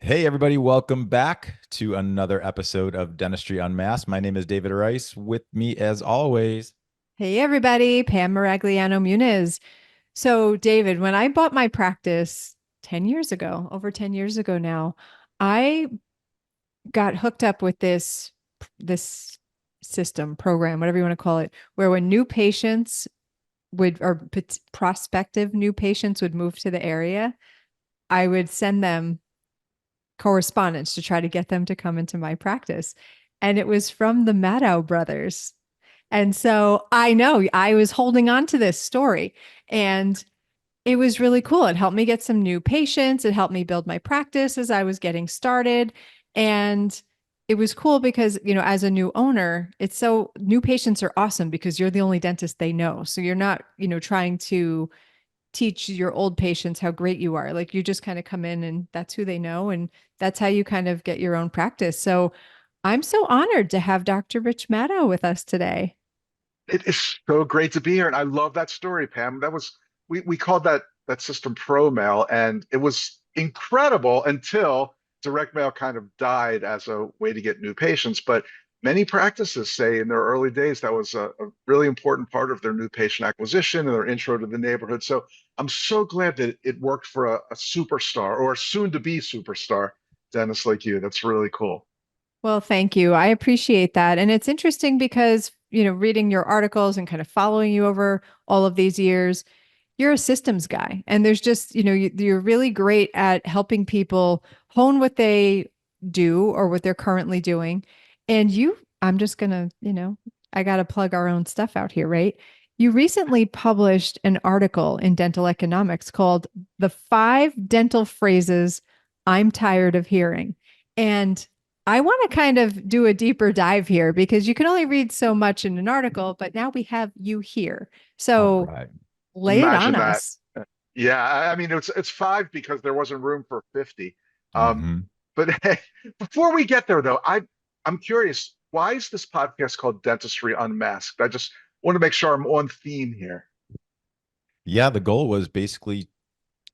Hey, everybody, welcome back to another episode of Dentistry Unmasked. My name is David Rice. With me, as always, Hey everybody, Pam Maragliano-Muniz. So, David, when I bought my practice 10 years ago, over 10 years ago now, I got hooked up with this system, program, whatever you want to call it, where when new patients would or prospective new patients would move to the area, I would send them correspondence to try to get them to come into my practice. And it was from the Madow brothers. And so I know I was holding on to this story and it was really cool. It helped me get some new patients. It helped me build my practice as I was getting started. And it was cool because, as a new owner, it's so new patients are awesome because you're the only dentist they know. So you're not, trying to teach your old patients how great you are. Like you just kind of come in and that's who they know. And that's how you kind of get your own practice. So I'm so honored to have Dr. Rich Madow with us today. It is so great to be here, and I love that story, Pam. That was we called that system Pro Mail, and it was incredible until direct mail kind of died as a way to get new patients. But many practices say in their early days that was a really important part of their new patient acquisition and their intro to the neighborhood. So I'm so glad that it worked for a superstar or a soon-to-be superstar dentist like you. That's really cool. Well, thank you. I appreciate that. And it's interesting because, reading your articles and kind of following you over all of these years, you're a systems guy. And there's just, you're really great at helping people hone what they do or what they're currently doing. And I'm just going to, I got to plug our own stuff out here, right? You recently published an article in Dental Economics called The Five Dental Phrases I'm Tired of Hearing. And I want to kind of do a deeper dive here because you can only read so much in an article, but now we have you here. all So right. lay it on Imagine that. us. Yeah, I mean it's five because there wasn't room for 50. Um, hmm but hey, before we get there though, I'm curious, why is this podcast called Dentistry Unmasked? I just want to make sure I'm on theme here. Yeah, the goal was basically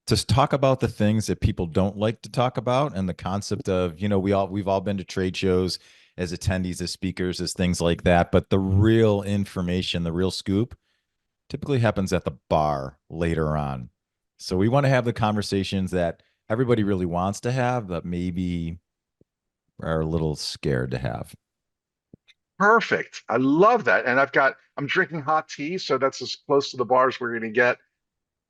to talk about the things that people don't like to talk about, and the concept of, we've all been to trade shows as attendees, as speakers, as things like that. But the real information, the real scoop, typically happens at the bar later on. So we want to have the conversations that everybody really wants to have, but maybe are a little scared to have. Perfect. I love that. And I'm drinking hot tea, so that's as close to the bar as we're going to get,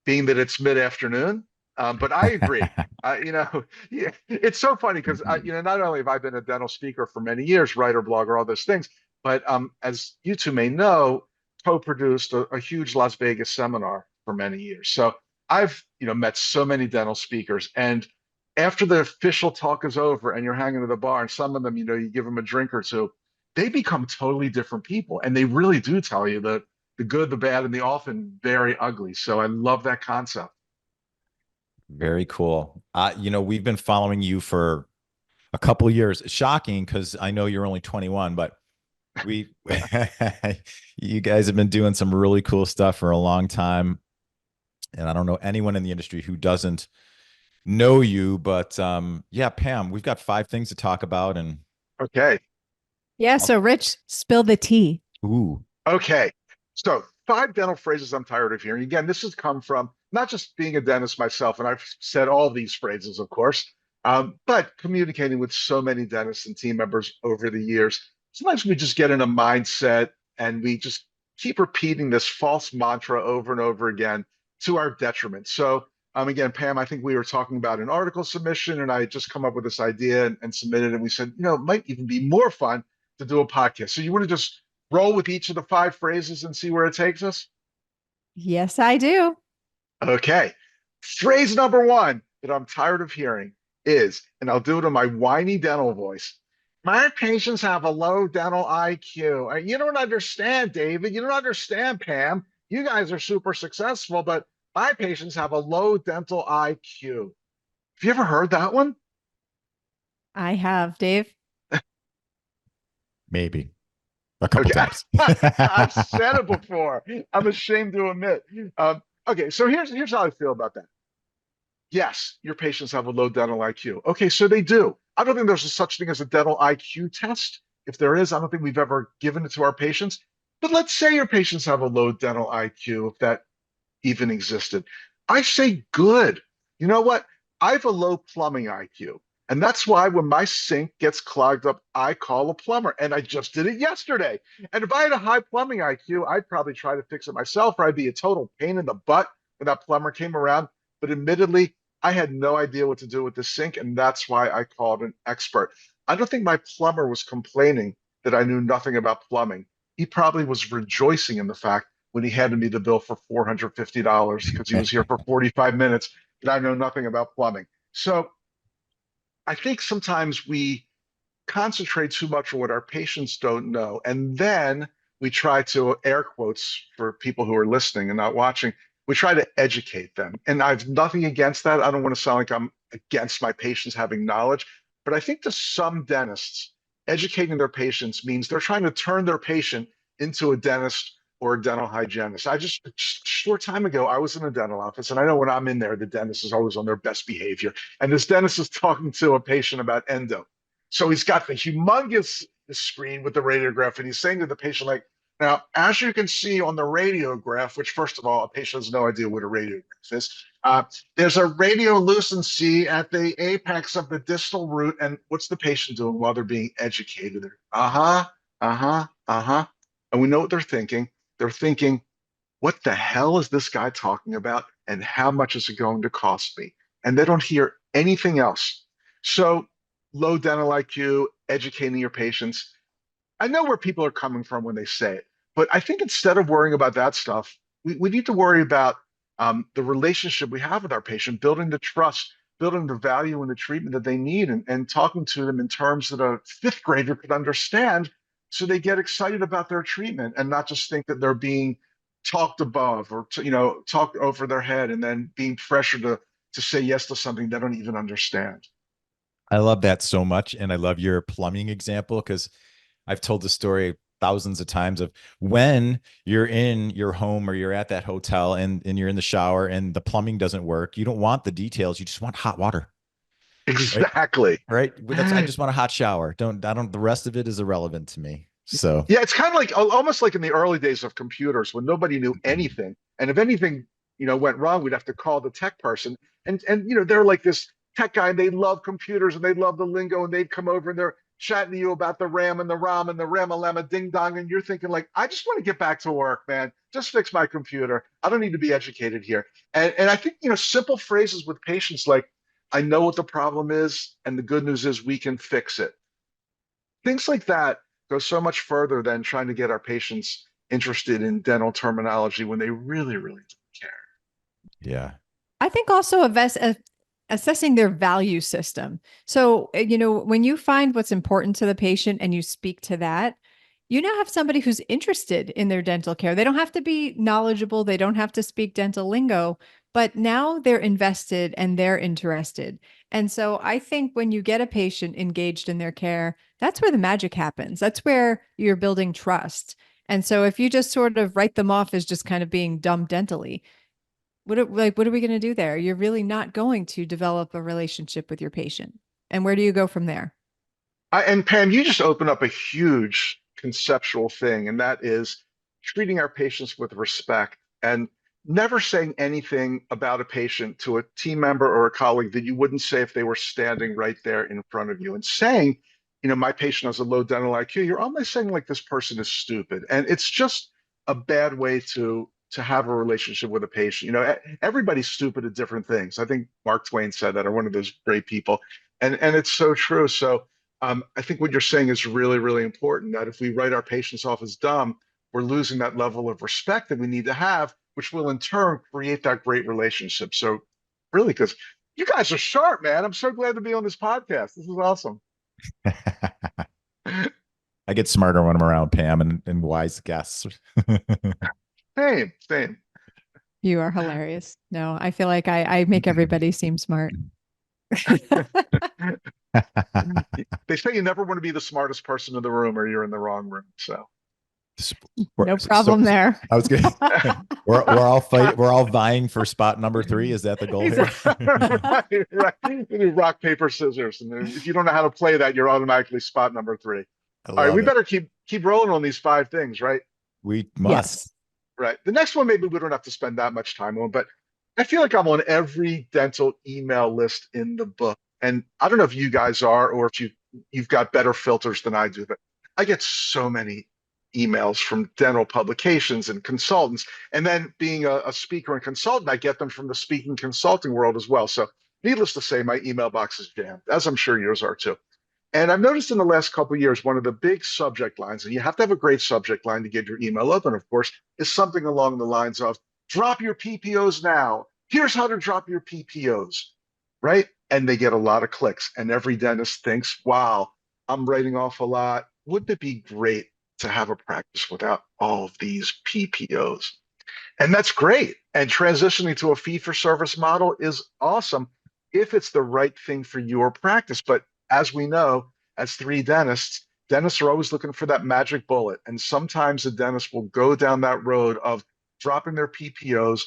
being that it's mid-afternoon. But I agree. Yeah, it's so funny because not only have I been a dental speaker for many years, writer, blogger, all those things, but as you two may know, co-produced a huge Las Vegas seminar for many years. So I've met so many dental speakers, and after the official talk is over and you're hanging at the bar, and some of them, you give them a drink or two, they become totally different people, and they really do tell you the good, the bad, and the often very ugly. So I love that concept. Very cool. We've been following you for a couple years. Shocking because I know you're only 21, but we you guys have been doing some really cool stuff for a long time. And I don't know anyone in the industry who doesn't know you, but yeah, Pam, we've got five things to talk about, and Okay. Yeah. I'll, So, Rich, spill the tea. ooh, Okay. So, five dental phrases I'm tired of hearing. Again, this has come from not just being a dentist myself, and I've said all these phrases, of course, but communicating with so many dentists and team members over the years. Sometimes we just get in a mindset and we just keep repeating this false mantra over and over again to our detriment. So, again, Pam, I think we were talking about an article submission, and I had just come up with this idea and submitted it. And we said, it might even be more fun to do a podcast. So, you want to just roll with each of the five phrases and see where it takes us? Yes, I do. Okay. Phrase number one that I'm tired of hearing is, and I'll do it in my whiny dental voice. My patients have a low dental IQ. You don't understand, David. You don't understand, Pam. You guys are super successful, but my patients have a low dental IQ. Have you ever heard that one? I have, Dave. maybe a couple Okay. times. I've said it before. I'm ashamed to admit. Okay, so here's how I feel about that. yes, your patients have a low dental IQ. Okay, so they do. I don't think there's a such thing as a dental IQ test. If there is, I don't think we've ever given it to our patients. But let's say your patients have a low dental IQ, if that even existed. I say good. You know what? I have a low plumbing IQ. And that's why when my sink gets clogged up, I call a plumber. And I just did it yesterday. And if I had a high plumbing IQ, I'd probably try to fix it myself, or I'd be a total pain in the butt when that plumber came around. But admittedly, I had no idea what to do with the sink. And that's why I called an expert. I don't think my plumber was complaining that I knew nothing about plumbing. He probably was rejoicing in the fact when he handed me the bill for $450 because he was here for 45 minutes and I know nothing about plumbing. So I think sometimes we concentrate too much on what our patients don't know. And then we try to, air quotes for people who are listening and not watching, we try to educate them. And I have nothing against that. I don't want to sound like I'm against my patients having knowledge, but I think to some dentists, educating their patients means they're trying to turn their patient into a dentist or a dental hygienist. I just a short time ago, I was in a dental office, and I know when I'm in there, the dentist is always on their best behavior. And this dentist is talking to a patient about endo. So he's got the humongous screen with the radiograph, and he's saying to the patient, like, now, as you can see on the radiograph, which first of all, a patient has no idea what a radiograph is, there's a radiolucency at the apex of the distal root. And what's the patient doing while they're being educated? Uh-huh, uh-huh, uh-huh. And we know what they're thinking. They're thinking, what the hell is this guy talking about? And how much is it going to cost me? And they don't hear anything else. So low dental IQ, educating your patients. I know where people are coming from when they say it, but I think instead of worrying about that stuff, we need to worry about the relationship we have with our patient, building the trust, building the value and the treatment that they need, and talking to them in terms that a fifth grader could understand so they get excited about their treatment and not just think that they're being talked above or talked over their head and then being pressured to say yes to something they don't even understand. I love that so much. And I love your plumbing example because I've told the story thousands of times of when you're in your home or you're at that hotel and you're in the shower and the plumbing doesn't work. You don't want the details. You just want hot water, right? Exactly. Right. That's, I just want a hot shower. I don't, the rest of it is irrelevant to me. So Yeah, it's kind of like almost like in the early days of computers when nobody knew anything. And if anything, went wrong, we'd have to call the tech person. And they're like this tech guy and they love computers and they love the lingo and they'd come over and they're chatting to you about the RAM and the ROM and the Ramalama ding dong. And you're thinking like, I just want to get back to work, man. Just fix my computer. I don't need to be educated here. And I think, simple phrases with patients like, I know what the problem is, and the good news is we can fix it. Things like that go so much further than trying to get our patients interested in dental terminology when they really, really don't care. yeah. I think also assessing their value system. So, when you find what's important to the patient and you speak to that, you now have somebody who's interested in their dental care. They don't have to be knowledgeable, they don't have to speak dental lingo, but now they're invested and they're interested. And so I think when you get a patient engaged in their care, that's where the magic happens. That's where you're building trust. And so if you just sort of write them off as just kind of being dumb dentally, what are we going to do there? You're really not going to develop a relationship with your patient. And where do you go from there? And Pam, you just opened up a huge conceptual thing, and that is treating our patients with respect and never saying anything about a patient to a team member or a colleague that you wouldn't say if they were standing right there in front of you. And saying, my patient has a low dental IQ, you're almost saying like this person is stupid. And it's just a bad way to have a relationship with a patient. Everybody's stupid at different things. I think Mark Twain said that, or one of those great people. And it's so true. So I think what you're saying is really, really important that if we write our patients off as dumb, we're losing that level of respect that we need to have, which will in turn create that great relationship. So, really, because you guys are sharp, man. I'm so glad to be on this podcast. This is awesome. I get smarter when I'm around Pam and wise guests. Same, same. You are hilarious. No, I feel like I make everybody seem smart. They say you never want to be the smartest person in the room or you're in the wrong room. So, No problem there. I was gonna. We're all vying for spot number 3. Is that the goal here? Right. We do rock, paper, scissors. And then if you don't know how to play that, you're automatically spot number 3. I All right, we love it. better keep rolling on these 5 things, right? We must. Yes. Right. The next one, maybe we don't have to spend that much time on, but I feel like I'm on every dental email list in the book. And I don't know if you guys are, or if you've got better filters than I do, but I get so many emails from dental publications and consultants. And then being a speaker and consultant, I get them from the speaking consulting world as well. So needless to say, my email box is jammed, as I'm sure yours are too. And I've noticed in the last couple of years, one of the big subject lines, and you have to have a great subject line to get your email open, of course, is something along the lines of drop your PPOs now. Here's how to drop your PPOs, right? And they get a lot of clicks. And every dentist thinks, wow, I'm writing off a lot. Wouldn't it be great to have a practice without all of these PPOs? And that's great. And transitioning to a fee for service model is awesome if it's the right thing for your practice. But as we know, as 3 dentists, dentists are always looking for that magic bullet. And sometimes a dentist will go down that road of dropping their PPOs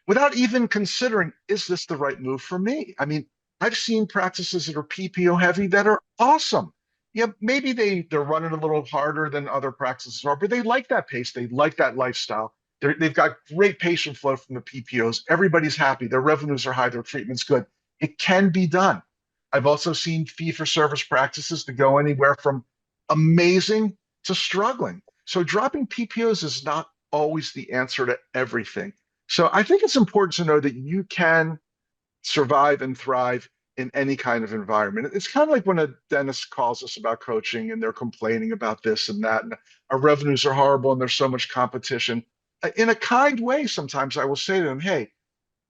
without even considering, is this the right move for me? I mean, I've seen practices that are PPO heavy that are awesome. Yeah, maybe they're running a little harder than other practices are, but they like that pace. They like that lifestyle. They've got great patient flow from the PPOs. Everybody's happy. Their revenues are high. Their treatment's good. It can be done. I've also seen fee for service practices to go anywhere from amazing to struggling. So dropping PPOs is not always the answer to everything. So I think it's important to know that you can survive and thrive in any kind of environment. It's kind of like when a dentist calls us about coaching and they're complaining about this and that, and our revenues are horrible and there's so much competition. In a kind way, sometimes I will say to them, hey,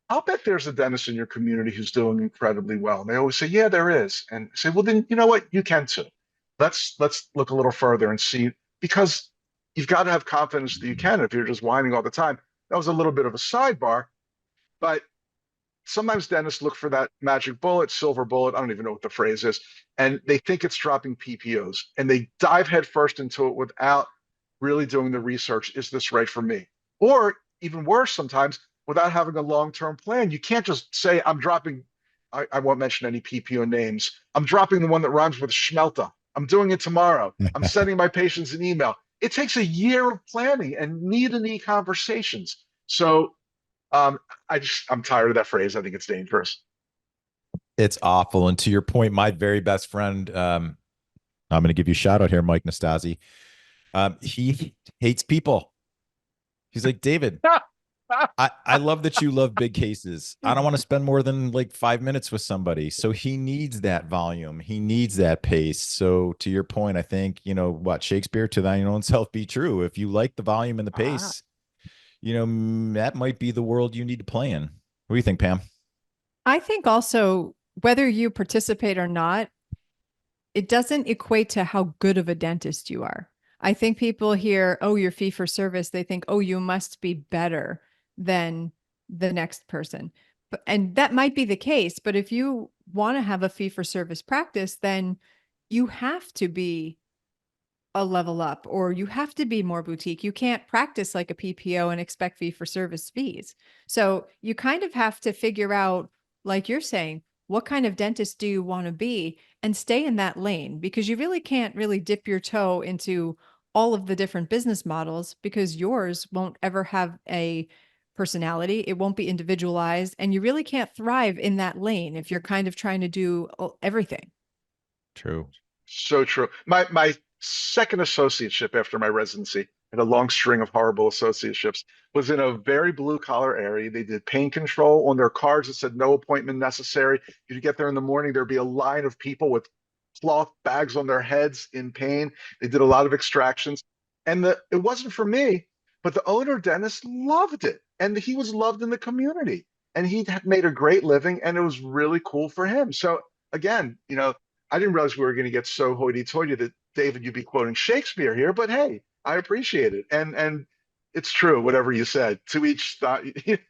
I'll bet there's a dentist in your community who's doing incredibly well. And they always say, yeah, there is. And I say, well, then you know what? You can too. Let's look a little further and see, because you've got to have confidence that you can. If you're just whining all the time, that was a little bit of a sidebar, but sometimes dentists look for that magic bullet, silver bullet. I don't even know what the phrase is. And they think it's dropping PPOs and they dive headfirst into it without really doing the research. Is this right for me? Or even worse, sometimes without having a long-term plan. You can't just say, I'm dropping, I won't mention any PPO names. I'm dropping the one that rhymes with schmelta. I'm doing it tomorrow. I'm sending my patients an email. It takes a year of planning and knee-to-knee conversations. So I'm tired of that phrase. I think it's dangerous. It's awful. And to your point, my very best friend, I'm going to give you a shout out here, Mike Nastasi. He hates people. He's like, David, I love that you love big cases. I don't want to spend more than like 5 minutes with somebody. So he needs that volume. He needs that pace. So to your point, I think, what Shakespeare, to thine own self be true. If you like the volume and the pace, that might be the world you need to play in. What do you think, Pam? I think also whether you participate or not, it doesn't equate to how good of a dentist you are. I think people hear, oh, you're fee for service. They think, oh, you must be better than the next person. And that might be the case. But if you want to have a fee for service practice, then you have to be a level up, or you have to be more boutique. You can't practice like a PPO and expect fee for service fees. So you kind of have to figure out, like you're saying, what kind of dentist do you want to be and stay in that lane, because you really can't really dip your toe into all of the different business models, because yours won't ever have a personality. It won't be individualized, and you really can't thrive in that lane if you're kind of trying to do everything. True. So true. My second associateship after my residency, and a long string of horrible associateships, was in a very blue collar area. They did pain control on their cards that said no appointment necessary. You'd get there in the morning, there'd be a line of people with cloth bags on their heads in pain. They did a lot of extractions. And it wasn't for me, but the owner dentist loved it. And he was loved in the community. And he had made a great living, and it was really cool for him. So again, I didn't realize we were going to get so hoity-toity that, David, you'd be quoting Shakespeare here, but hey, I appreciate it. And it's true, whatever you said. To each thought,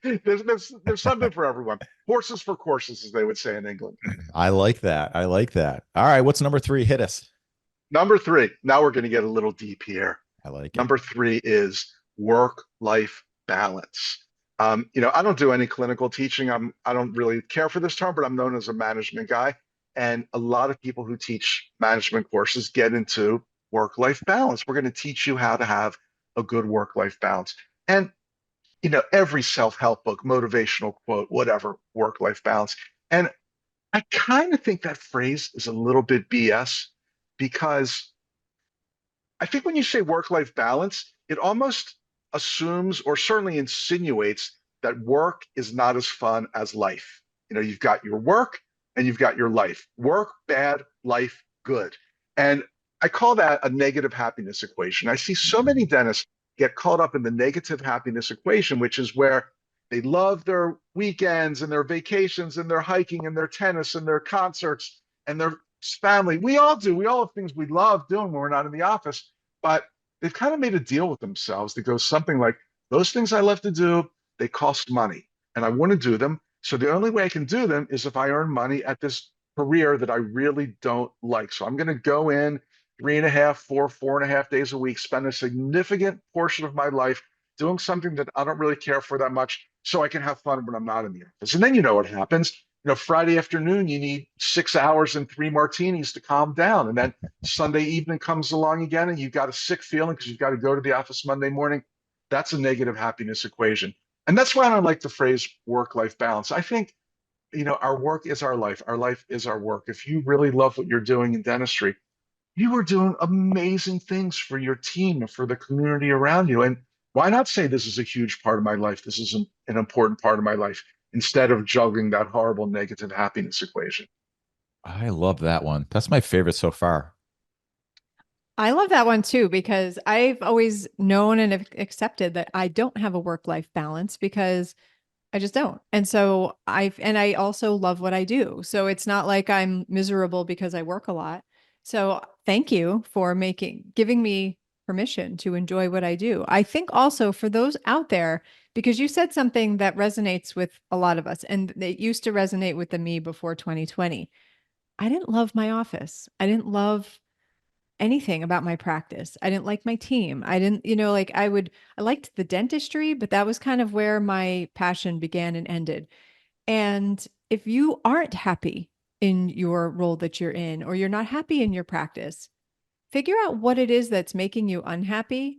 there's something for everyone. Horses for courses, as they would say in England. I like that. All right. What's number 3? Hit us. Number 3. Now we're going to get a little deep here. I like it. Number three is work-life balance. I don't do any clinical teaching. I don't really care for this term, but I'm known as a management guy. And a lot of people who teach management courses get into work-life balance. We're going to teach you how to have a good work-life balance. And every self-help book, motivational quote, whatever, work-life balance. And I kind of think that phrase is a little bit BS because I think when you say work-life balance, it almost assumes or certainly insinuates that work is not as fun as life. You've got your work and you've got your life. Work bad, life good. And I call that a negative happiness equation. I see so many dentists get caught up in the negative happiness equation, which is where they love their weekends and their vacations and their hiking and their tennis and their concerts and their family. We all do. We all have things we love doing when we're not in the office, but they've kind of made a deal with themselves that goes something like, those things I love to do, they cost money and I want to do them. So the only way I can do them is if I earn money at this career that I really don't like. So I'm going to go in 3.5, 4.5 days a week, spend a significant portion of my life doing something that I don't really care for that much so I can have fun when I'm not in the office. And then you know what happens. Friday afternoon, you need 6 hours and 3 martinis to calm down. And then Sunday evening comes along again, and you've got a sick feeling because you've got to go to the office Monday morning. That's a negative happiness equation. And that's why I don't like the phrase work-life balance. I think, our work is our life. Our life is our work. If you really love what you're doing in dentistry, you are doing amazing things for your team and for the community around you. And why not say this is a huge part of my life? This is an important part of my life instead of juggling that horrible negative happiness equation. I love that one. That's my favorite so far. I love that one too, because I've always known and accepted that I don't have a work-life balance because I just don't. And I also love what I do. So it's not like I'm miserable because I work a lot. So thank you for giving me permission to enjoy what I do. I think also for those out there, because you said something that resonates with a lot of us, and it used to resonate with me before 2020. I didn't love my office. I didn't love anything about my practice. I didn't like my team. I didn't, like I liked the dentistry, but that was kind of where my passion began and ended. And if you aren't happy in your role that you're in, or you're not happy in your practice, figure out what it is that's making you unhappy.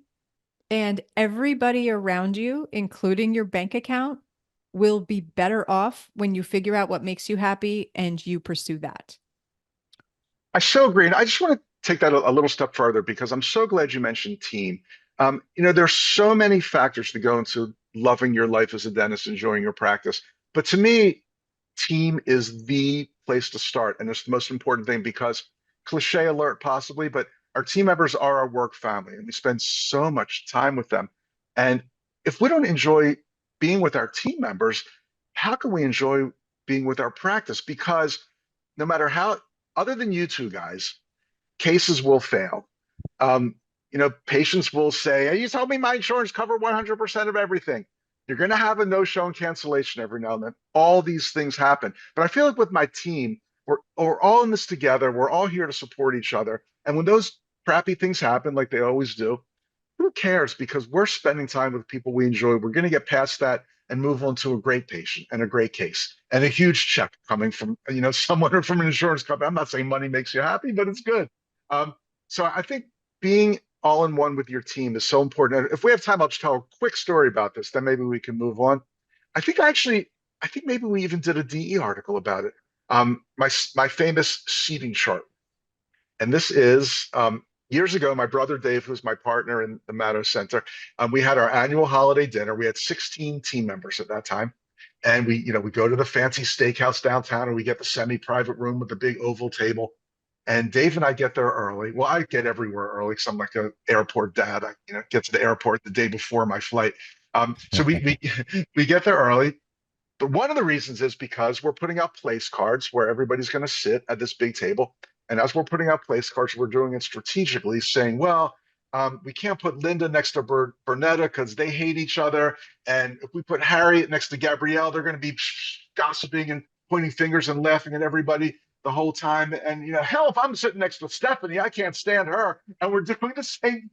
And everybody around you, including your bank account, will be better off when you figure out what makes you happy and you pursue that. I so agree. And I just want to take that a little step further because I'm so glad you mentioned team. There's so many factors to go into loving your life as a dentist, enjoying your practice. But to me, team is the place to start. And it's the most important thing because cliche alert possibly, but our team members are our work family and we spend so much time with them. And if we don't enjoy being with our team members, how can we enjoy being with our practice? Because no matter how, other than you two guys, cases will fail. Um, patients will say, hey, you told me my insurance covered 100% of everything. You're going to have a no-show and cancellation every now and then. All these things happen. But I feel like with my team, we're all in this together. We're all here to support each other. And when those crappy things happen, like they always do, who cares? Because we're spending time with people we enjoy. We're going to get past that and move on to a great patient and a great case and a huge check coming from someone from an insurance company. I'm not saying money makes you happy, but it's good. So I think being all in one with your team is so important. And if we have time, I'll just tell a quick story about this. Then maybe we can move on. I think maybe we even did a DE article about it. My famous seating chart, and this is years ago. My brother Dave, who's my partner in the Madow Center, we had our annual holiday dinner. We had 16 team members at that time, and we go to the fancy steakhouse downtown, and we get the semi-private room with the big oval table. And Dave and I get there early. Well, I get everywhere early because I'm like an airport dad. I get to the airport the day before my flight. So we we get there early. But one of the reasons is because we're putting out place cards where everybody's going to sit at this big table. And as we're putting out place cards, we're doing it strategically, saying, well, we can't put Linda next to Bernetta because they hate each other. And if we put Harriet next to Gabrielle, they're going to be gossiping and pointing fingers and laughing at everybody the whole time. And hell, if I'm sitting next to Stephanie, I can't stand her. And we're doing the same.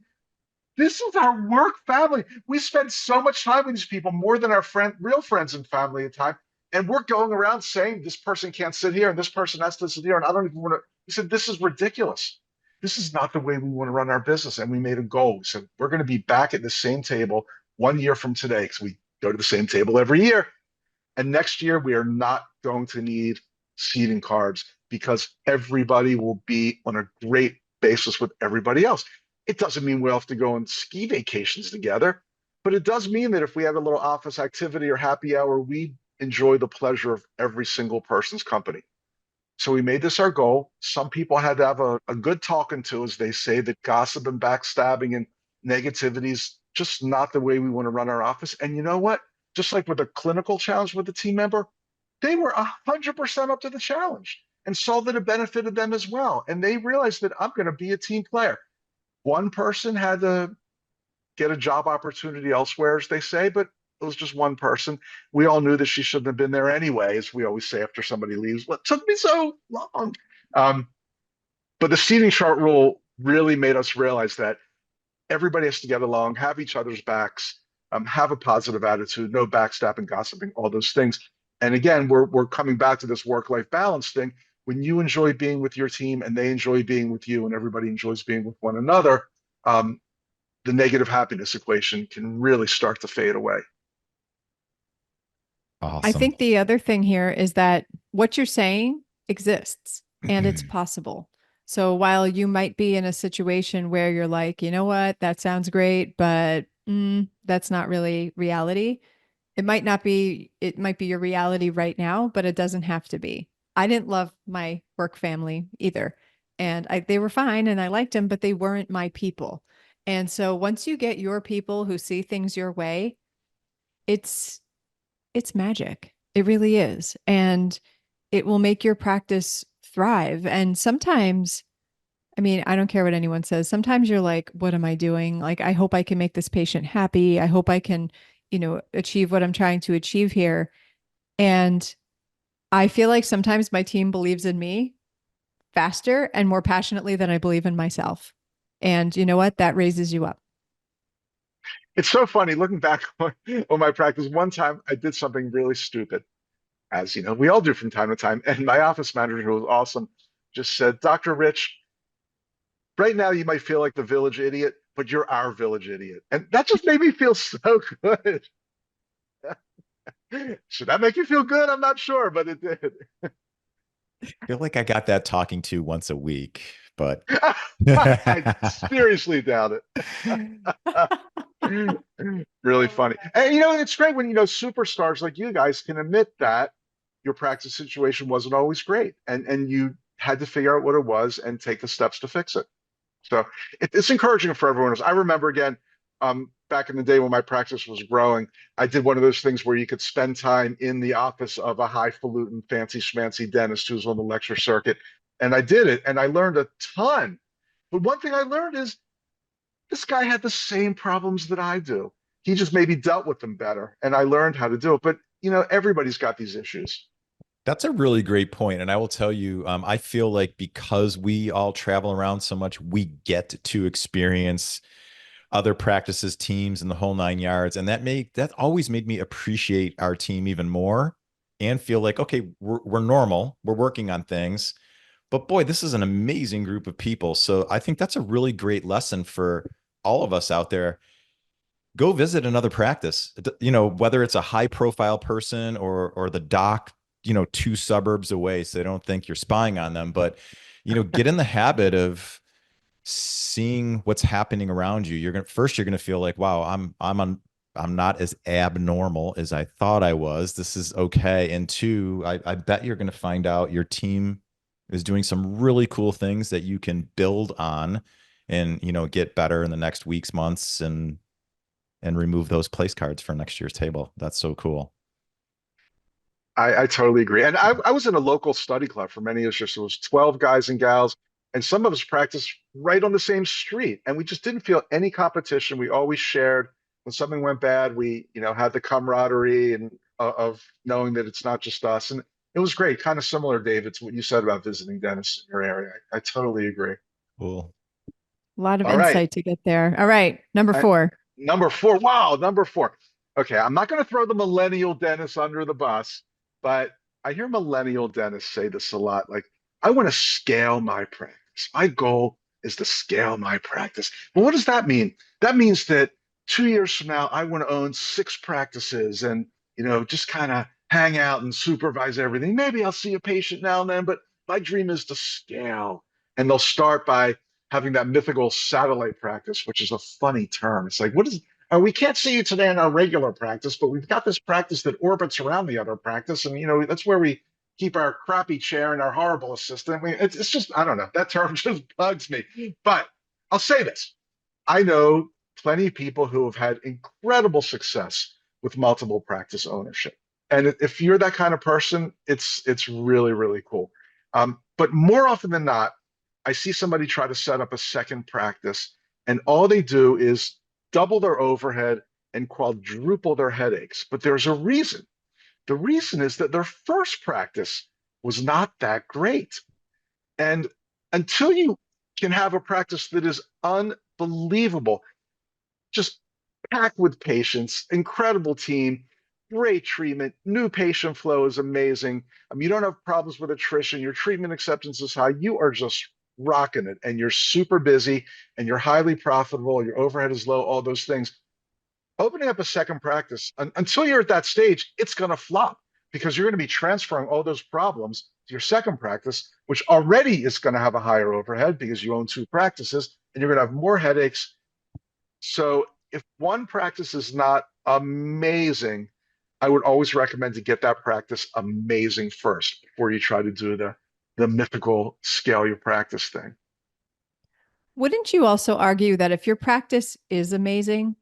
This is our work family. We spend so much time with these people, more than our real friends and family at time. And we're going around saying this person can't sit here and this person has to sit here. And I don't even want to. We said, this is ridiculous. This is not the way we want to run our business. And we made a goal. We said, we're going to be back at the same table 1 year from today because we go to the same table every year. And next year, we are not going to need seating cards because everybody will be on a great basis with everybody else. It doesn't mean we'll have to go on ski vacations together, but it does mean that if we have a little office activity or happy hour, we enjoy the pleasure of every single person's company. So we made this our goal. Some people had to have a good talking to, as they say, that gossip and backstabbing and negativity is just not the way we want to run our office. And you know what? Just like with a clinical challenge with the team member, they were 100% up to the challenge and saw that it benefited them as well. And they realized that I'm going to be a team player. One person had to get a job opportunity elsewhere, as they say, but it was just one person. We all knew that she shouldn't have been there anyway, as we always say after somebody leaves. What took me so long? Um, but the seating chart rule really made us realize that everybody has to get along, have each other's backs, have a positive attitude, no backstabbing, gossiping, all those things. And again, we're coming back to this work-life balance thing. When you enjoy being with your team and they enjoy being with you, and everybody enjoys being with one another, the negative happiness equation can really start to fade away. I Awesome. think the other thing here is that what you're saying exists and it's possible. So while you might be in a situation where you're like, you know what, that sounds great, but that's not really reality. It might not be, it might be your reality right now, but it doesn't have to be. I didn't love my work family either. And they were fine and I liked them, but they weren't my people. And so once you get your people who see things your way, it's it's magic. It really is. And it will make your practice thrive. And sometimes, I mean, I don't care what anyone says. Sometimes you're like, what am I doing? Like, I hope I can make this patient happy. I hope I can, achieve what I'm trying to achieve here. And I feel like sometimes my team believes in me faster and more passionately than I believe in myself. And you know what? That raises you up. It's so funny looking back on my practice. One time I did something really stupid, as you know, we all do from time to time. And my office manager, who was awesome, just said, Dr. Rich, right now you might feel like the village idiot, but you're our village idiot. And that just made me feel so good. Should that make you feel good? I'm not sure, but it did. I feel like I got that talking to once a week, but I seriously doubt it. Really funny. And it's great when superstars like you guys can admit that your practice situation wasn't always great and you had to figure out what it was and take the steps to fix it. So it's encouraging for everyone else. I remember again, back in the day when my practice was growing, I did one of those things where you could spend time in the office of a highfalutin, fancy schmancy dentist who's on the lecture circuit. And I did it and I learned a ton. But one thing I learned is this guy had the same problems that I do. He just maybe dealt with them better. And I learned how to do it. But everybody's got these issues. that's a really great point. And I will tell you, I feel like because we all travel around so much, we get to experience other practices, teams, and the whole 9 yards. And that always made me appreciate our team even more and feel like, okay, we're normal, we're working on things. But boy, this is an amazing group of people. So I think that's a really great lesson for all of us out there. Go visit another practice. Whether it's a high profile person or the doc, 2 suburbs away, so they don't think you're spying on them. But get in the habit of seeing what's happening around you. You're gonna feel like, wow, I'm not as abnormal as I thought I was. This is okay. And two, I bet you're gonna find out your team is doing some really cool things that you can build on and get better in the next weeks, months, and remove those place cards for next year's table. That's so cool. I totally agree. And I was in a local study club for many years. Just it was 12 guys and gals, and some of us practiced right on the same street. And we just didn't feel any competition. We always shared. When something went bad, we, had the camaraderie and of knowing that it's not just us. And it was great. Kind of similar, David, to what you said about visiting dentists in your area. I totally agree. Cool. A lot of All right. insight to get there. All right. Number I, 4. number four. Wow, number four. Okay, I'm not going to throw the millennial dentist under the bus, but I hear millennial dentists say this a lot. Like, I want to scale my practice. My goal is to scale my practice. Well, what does that mean? That means that 2 years from now, I want to own 6 practices and, just kind of hang out and supervise everything. Maybe I'll see a patient now and then, but my dream is to scale. And they'll start by having that mythical satellite practice, which is a funny term. It's like, what is we can't see you today in our regular practice, but we've got this practice that orbits around the other practice. And, that's where we keep our crappy chair and our horrible assistant. It's just, I don't know. That term just bugs me. But I'll say this. I know plenty of people who have had incredible success with multiple practice ownership. And if you're that kind of person, it's really, really cool. But more often than not, I see somebody try to set up a second practice, and all they do is double their overhead and quadruple their headaches. But there's a reason. The reason is that their first practice was not that great. And until you can have a practice that is unbelievable, just packed with patients, incredible team, great treatment, new patient flow is amazing. You don't have problems with attrition, your treatment acceptance is high, you are just rocking it, and you're super busy, and you're highly profitable, your overhead is low, all those things. Opening up a second practice, until you're at that stage, it's going to flop because you're going to be transferring all those problems to your second practice, which already is going to have a higher overhead because you own 2 practices, and you're going to have more headaches. So if one practice is not amazing, I would always recommend to get that practice amazing first before you try to do the mythical scale your practice thing. Wouldn't you also argue that if your practice is amazing,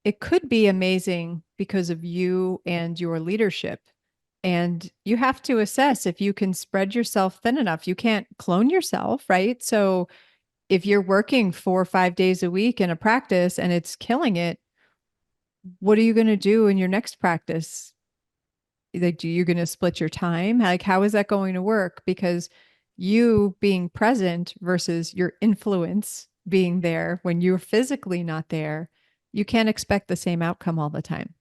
it could be amazing because of you and your leadership? And you have to assess if you can spread yourself thin enough. You can't clone yourself, right? So if you're working 4 or 5 days a week in a practice and it's killing it, what are you going to do in your next practice? Like, do you going to split your time? Like, how is that going to work? Because you being present versus your influence being there when you're physically not there, you can't expect the same outcome all the time.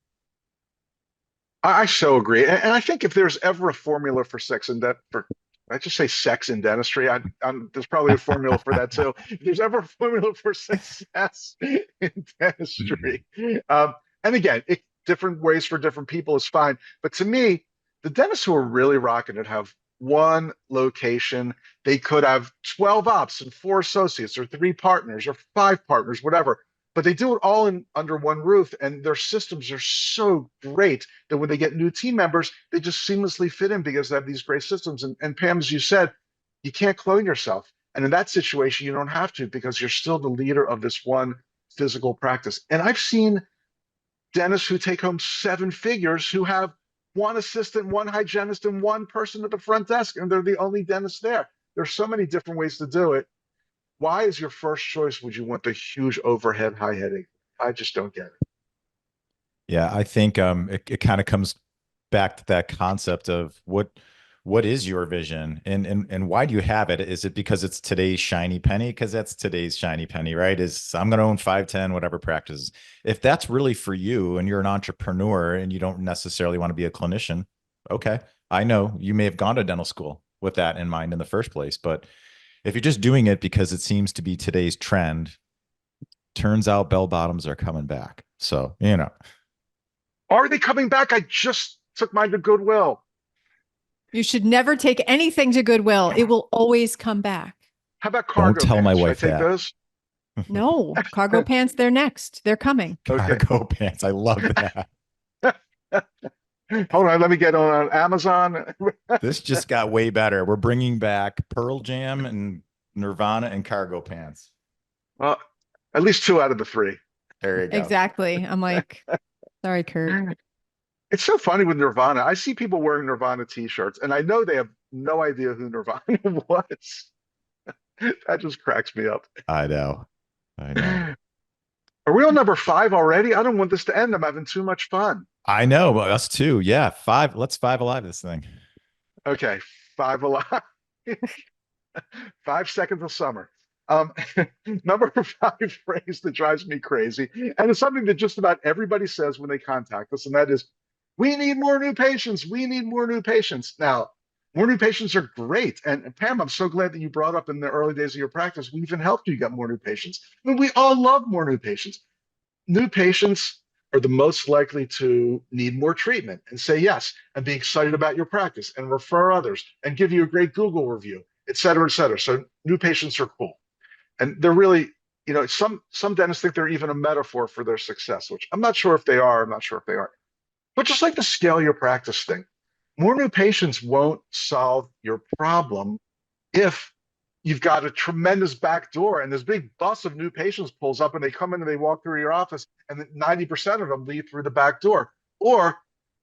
I so agree, and I think if there's ever a formula for sex and for I just say sex in dentistry, there's probably a formula for that too. If there's ever a formula for success in dentistry, and again, different ways for different people is fine. But to me, the dentists who are really rocking it have one location. They could have 12 ops and 4 associates, or 3 partners, or 5 partners, whatever, but they do it all under one roof, and their systems are so great that when they get new team members, they just seamlessly fit in because they have these great systems. And Pam, as you said, you can't clone yourself. And in that situation, you don't have to because you're still the leader of this one physical practice. And I've seen dentists who take home 7 figures who have 1 assistant, 1 hygienist, and 1 person at the front desk, and they're the only dentist there. There's so many different ways to do it. Why is your first choice would you want the huge overhead high headache? I just don't get it. Yeah, I think it kind of comes back to that concept of what is your vision, and why do you have it? Is it because it's today's shiny penny? Because that's today's shiny penny, right? Is I'm going to own 5, 10, whatever practices. If that's really for you and you're an entrepreneur and you don't necessarily want to be a clinician, okay. I know you may have gone to dental school with that in mind in the first place, but if you're just doing it because it seems to be today's trend, turns out bell bottoms are coming back. So, Are they coming back? I just took mine to Goodwill. You should never take anything to Goodwill. It will always come back. How about don't cargo tell my pants? Should I wife take that. those? No, cargo pants, they're next. They're coming. Okay. Cargo pants. I love that. Hold on, let me get on Amazon. This just got way better. We're bringing back Pearl Jam and Nirvana and cargo pants. Well, at least 2 out of the 3. There you go. Exactly. I'm like, sorry, Kurt. It's so funny with Nirvana. I see people wearing Nirvana t-shirts, and I know they have no idea who Nirvana was. That just cracks me up. I know. Are we on number 5 already? I don't want this to end. I'm having too much fun. I know, but us too. Yeah, 5. Let's 5 alive this thing. Okay, 5 alive. 5 seconds of summer. Um, number five phrase that drives me crazy, and it's something that just about everybody says when they contact us, and that is, "We need more new patients. We need more new patients." Now, more new patients are great, and Pam, I'm so glad that you brought up in the early days of your practice, we even helped you get more new patients. I mean, we all love more new patients. New patients are the most likely to need more treatment and say yes and be excited about your practice and refer others and give you a great Google review, et cetera, et cetera. So new patients are cool. And they're really, some dentists think they're even a metaphor for their success, which I'm not sure if they are. I'm not sure if they are. But just like the scale your practice thing, more new patients won't solve your problem if you've got a tremendous back door and this big bus of new patients pulls up and they come in and they walk through your office and 90% of them leave through the back door, or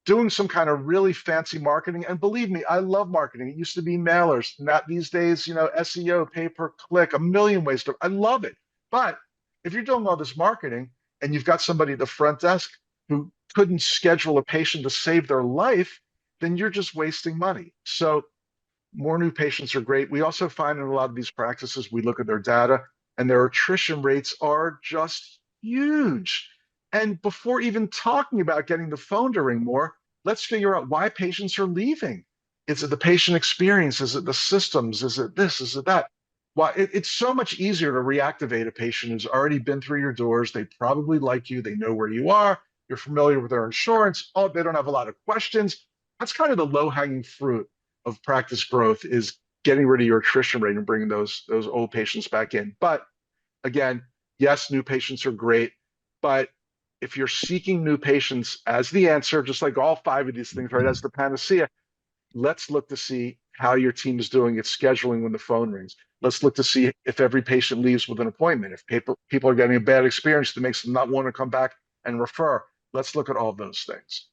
doing some kind of really fancy marketing. And believe me, I love marketing. It used to be mailers, not these days, SEO, pay per click, a million ways to, I love it. But if you're doing all this marketing and you've got somebody at the front desk who couldn't schedule a patient to save their life, then you're just wasting money. So more new patients are great. We also find in a lot of these practices, we look at their data and their attrition rates are just huge. And before even talking about getting the phone to ring more, let's figure out why patients are leaving. Is it the patient experience? Is it the systems? Is it this? Is it that? Why it's so much easier to reactivate a patient who's already been through your doors. They probably like you. They know where you are. You're familiar with their insurance. Oh, they don't have a lot of questions. That's kind of the low-hanging fruit of practice growth, is getting rid of your attrition rate and bringing those old patients back in. But again, yes, new patients are great, but if you're seeking new patients as the answer, just like all five of these things, right, as the panacea, let's look to see how your team is doing its scheduling when the phone rings. Let's look to see if every patient leaves with an appointment, if people are getting a bad experience that makes them not want to come back and refer. Let's look at all those things.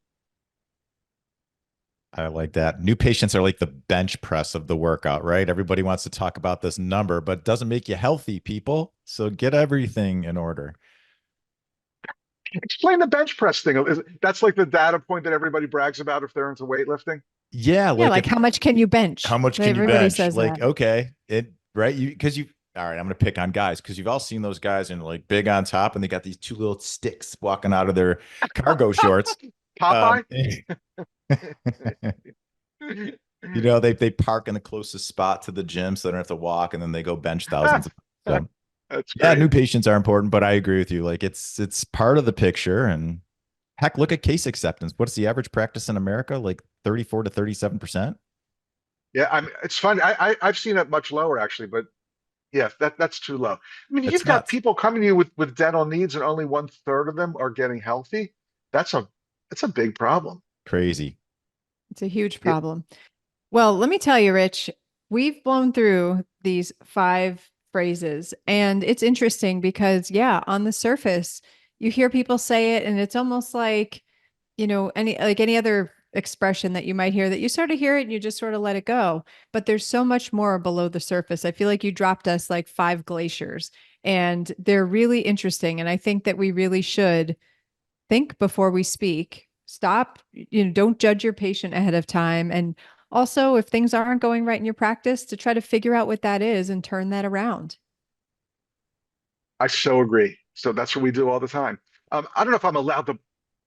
I like that. New patients are like the bench press of the workout, right? Everybody wants to talk about this number, but it doesn't make you healthy, people. So get everything in order. Explain the bench press thing. That's like the data point that everybody brags about if they're into weightlifting. Yeah, Yeah, like like if how much can you how bench? much can you Everybody bench? says Like, that. okay, right, you because you all right, I'm gonna pick on guys because you've all seen those guys in like big on top and they got these two little sticks walking out of their cargo shorts. Popeye? Um, they park in the closest spot to the gym so they don't have to walk and then they go bench thousands. So That's yeah, great. new patients are important, but I agree with you. Like it's part of the picture. And heck, look at case acceptance. What's the average practice in America? Like 34 to 37%. Yeah, it's funny. I've seen it much lower actually, but yeah, that's too low. I mean, It's you've got nuts. people coming to you with dental needs and only one third of them are getting healthy. That's a that's a big problem. Crazy. It's a huge Yeah, problem. Well, let me tell you, Rich, we've blown through these five phrases, and it's interesting because, yeah, on the surface, you hear people say it, and it's almost like, any other expression that you might hear that you sort of hear it and you just sort of let it go. But there's so much more below the surface. I feel like you dropped us like five glaciers, and they're really interesting. And I think that we really should think before we speak. Stop, don't judge your patient ahead of time. And also, if things aren't going right in your practice, to try to figure out what that is and turn that around. I so agree. So that's what we do all the time. I don't know if I'm allowed to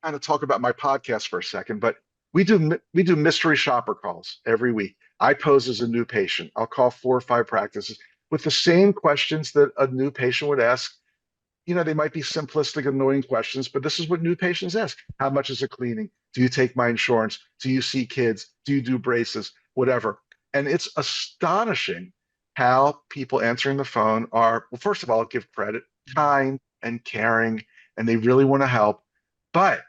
kind of talk about my podcast for a second, but we do mystery shopper calls every week. I pose as a new patient. I'll call 4 or 5 practices with the same questions that a new patient would ask. They might be simplistic, annoying questions, but this is what new patients ask. How much is it cleaning? Do you take my insurance? Do you see kids? Do you do braces? Whatever. And it's astonishing how people answering the phone are, well, first of all, give credit, kind and caring, and they really want to help. But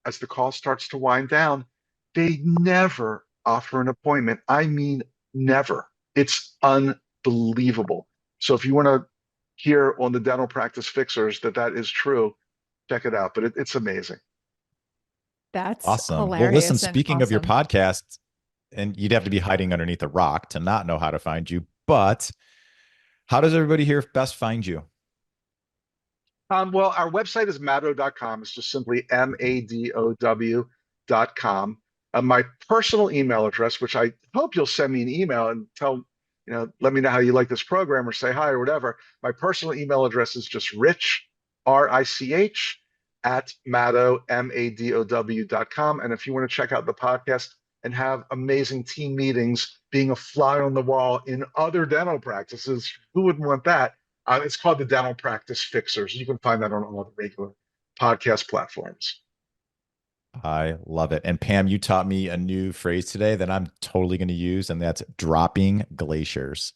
as the call starts to wind down, they never offer an appointment. I mean, never. It's unbelievable. So if you want to hear on the Dental Practice Fixers that is true, check it out. But it's amazing. That's Awesome. Well, listen, hilarious and speaking of your awesome. podcast, and you'd have to be hiding underneath a rock to not know how to find you, but how does everybody here best find you? Well, our website is madow.com. It's just simply madow.com. My personal email address, which I hope you'll send me an email and tell let me know how you like this program or say hi or whatever. My personal email address is just Rich, RICH, at Madow, MADOW.com. And if you want to check out the podcast and have amazing team meetings, being a fly on the wall in other dental practices, who wouldn't want that? It's called the Dental Practice Fixers. You can find that on all the regular podcast platforms. I love it. And Pam, you taught me a new phrase today that I'm totally going to use, and that's dropping glaciers.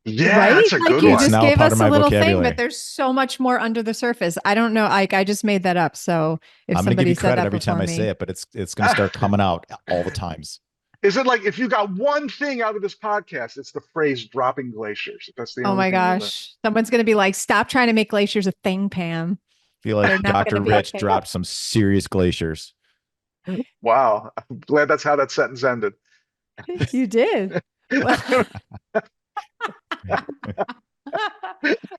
Yeah, right? that's a Like good you one. just now gave part us of a my little thing, vocabulary. but there's so much more under the surface. I don't know. I just made that up. So if I'm going to give somebody you said credit that every time before I say me, it, but it's going to start coming out all the times. Is it like if you got one thing out of this podcast, it's the phrase dropping glaciers? That's the oh only my thing you learn. gosh, someone's going to be like, stop trying to make glaciers a thing, Pam. Feel They're like not going Dr. to be Rich okay. dropped some serious glaciers. Wow. I'm glad that's how that sentence ended. You did. Well,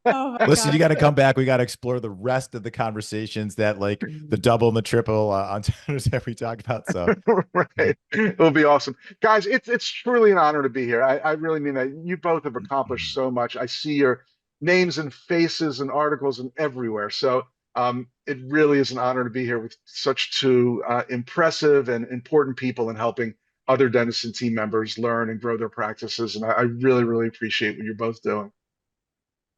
oh my Listen, you got to gosh. come back. We got to explore the rest of the conversations that like the double and the triple entendres that we talked about. So Right. It'll be awesome. Guys, it's truly an honor to be here. I really mean that. You both have accomplished so much. I see your names and faces and articles and everywhere. So it really is an honor to be here with such two impressive and important people in helping other dentists and team members learn and grow their practices. And I really, really appreciate what you're both doing.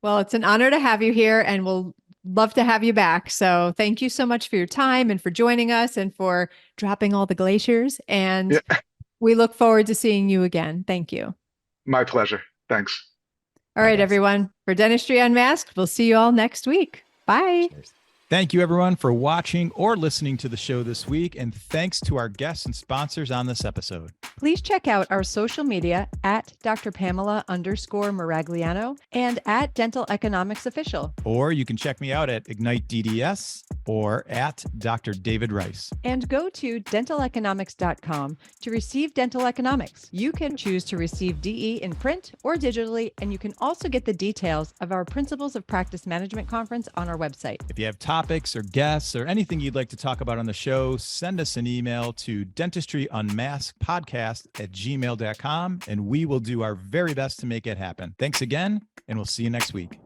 Well, it's an honor to have you here, and we'll love to have you back. So thank you so much for your time and for joining us and for dropping all the glaciers. And Yeah, we look forward to seeing you again. Thank you. my pleasure. Thanks. All Bye, right, guys. everyone. For Dentistry Unmasked, we'll see you all next week. Bye. Cheers. Thank you, everyone, for watching or listening to the show this week. And thanks to our guests and sponsors on this episode. Please check out our social media at Dr. Pamela_Maragliano and at Dental Economics Official. Or you can check me out at Ignite DDS or at Dr. David Rice. And go to dentaleconomics.com to receive dental economics. You can choose to receive DE in print or digitally, and you can also get the details of our Principles of Practice Management conference on our website. If you have topics or guests or anything you'd like to talk about on the show, send us an email to dentistryunmaskedpodcast@gmail.com, and we will do our very best to make it happen. Thanks again, and we'll see you next week.